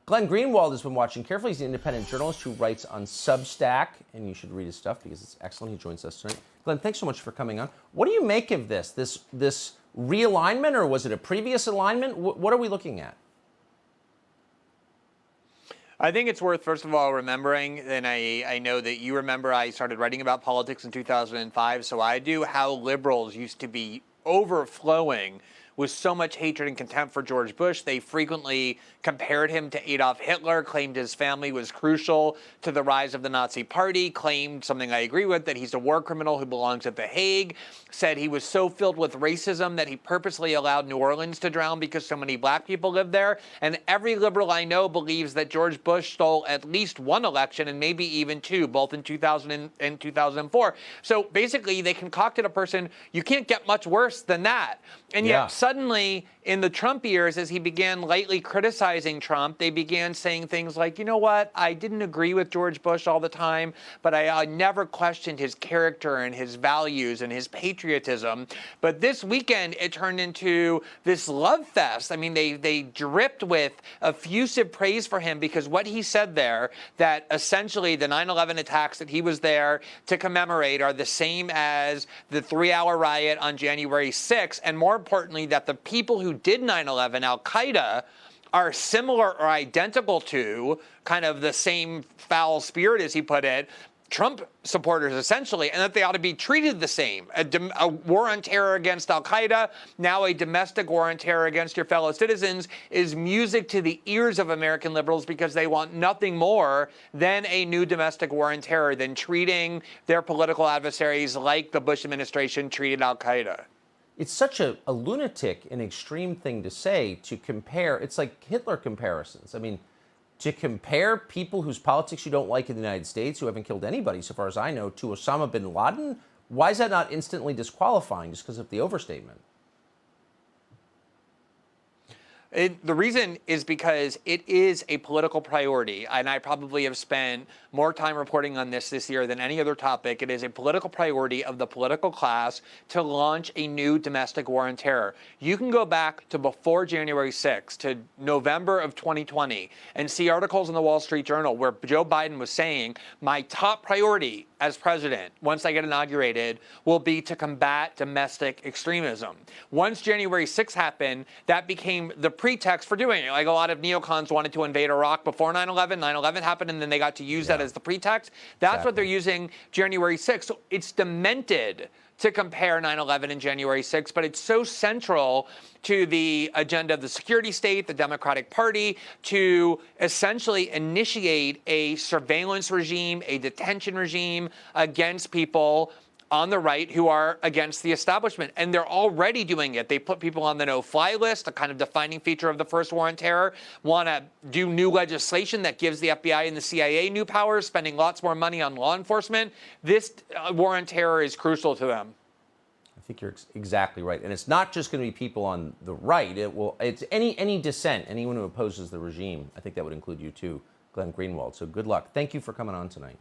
Glenn Greenwald has been watching carefully. He's an independent journalist who writes on Substack, and you should read his stuff because it's excellent. He joins us tonight. Glenn, thanks so much for coming on. What do you make of this realignment, or was it a previous alignment? What are we looking at? I think it's worth, first of all, remembering, and I know that you remember I started writing about politics in 2005, so I do, how liberals used to be overflowing with so much hatred and contempt for George Bush. They frequently compared him to Adolf Hitler, claimed his family was crucial to the rise of the Nazi Party, claimed something I agree with, that he's a war criminal who belongs at The Hague, said he was so filled with racism that he purposely allowed New Orleans to drown because so many black people live there. And every liberal I know believes that George Bush stole at least one election and maybe even two, both in 2000 and 2004. So basically, they concocted a person, you can't get much worse than that. And yet, suddenly, in the Trump years, as he began lightly criticizing Trump, they began saying things like, you know what, I didn't agree with George Bush all the time, but I never questioned his character and his values and his patriotism. But this weekend, it turned into this love fest. I mean, they dripped with effusive praise for him because what he said there, that essentially the 9/11 attacks that he was there to commemorate are the same as the 3-hour riot on January 6th, and more importantly, that the people who did 9/11, Al-Qaeda, are similar or identical to, kind of the same foul spirit, as he put it, Trump supporters, essentially, and that they ought to be treated the same. A war on terror against Al-Qaeda, now a domestic war on terror against your fellow citizens, is music to the ears of American liberals because they want nothing more than a new domestic war on terror, than treating their political adversaries like the Bush administration treated Al-Qaeda. It's such a lunatic and extreme thing to say, to compare. It's like Hitler comparisons. I mean, to compare people whose politics you don't like in the United States, who haven't killed anybody, so far as I know, to Osama bin Laden, why is that not instantly disqualifying just because of the overstatement? The reason is because it is a political priority, and I probably have spent more time reporting on this year than any other topic. It is a political priority of the political class to launch a new domestic war on terror. You can go back to before January 6th, to November of 2020, and see articles in the Wall Street Journal where Joe Biden was saying, my top priority as president, once I get inaugurated, will be to combat domestic extremism. Once January 6th happened, that became the pretext for doing it. Like, a lot of neocons wanted to invade Iraq before 9/11. 9/11 happened, and then they got to use that as the pretext. That's what they're using January 6th. So it's demented to compare 9/11 and January 6th, but it's so central to the agenda of the security state, the Democratic Party, to essentially initiate a surveillance regime, a detention regime against people on the right who are against the establishment. And they're already doing it. They put people on the no-fly list, a kind of defining feature of the first war on terror, want to do new legislation that gives the FBI and the CIA new powers, spending lots more money on law enforcement. This war on terror is crucial to them. I think you're exactly right. And it's not just going to be people on the right. It's any dissent, anyone who opposes the regime. I think that would include you too, Glenn Greenwald. So good luck. Thank you for coming on tonight.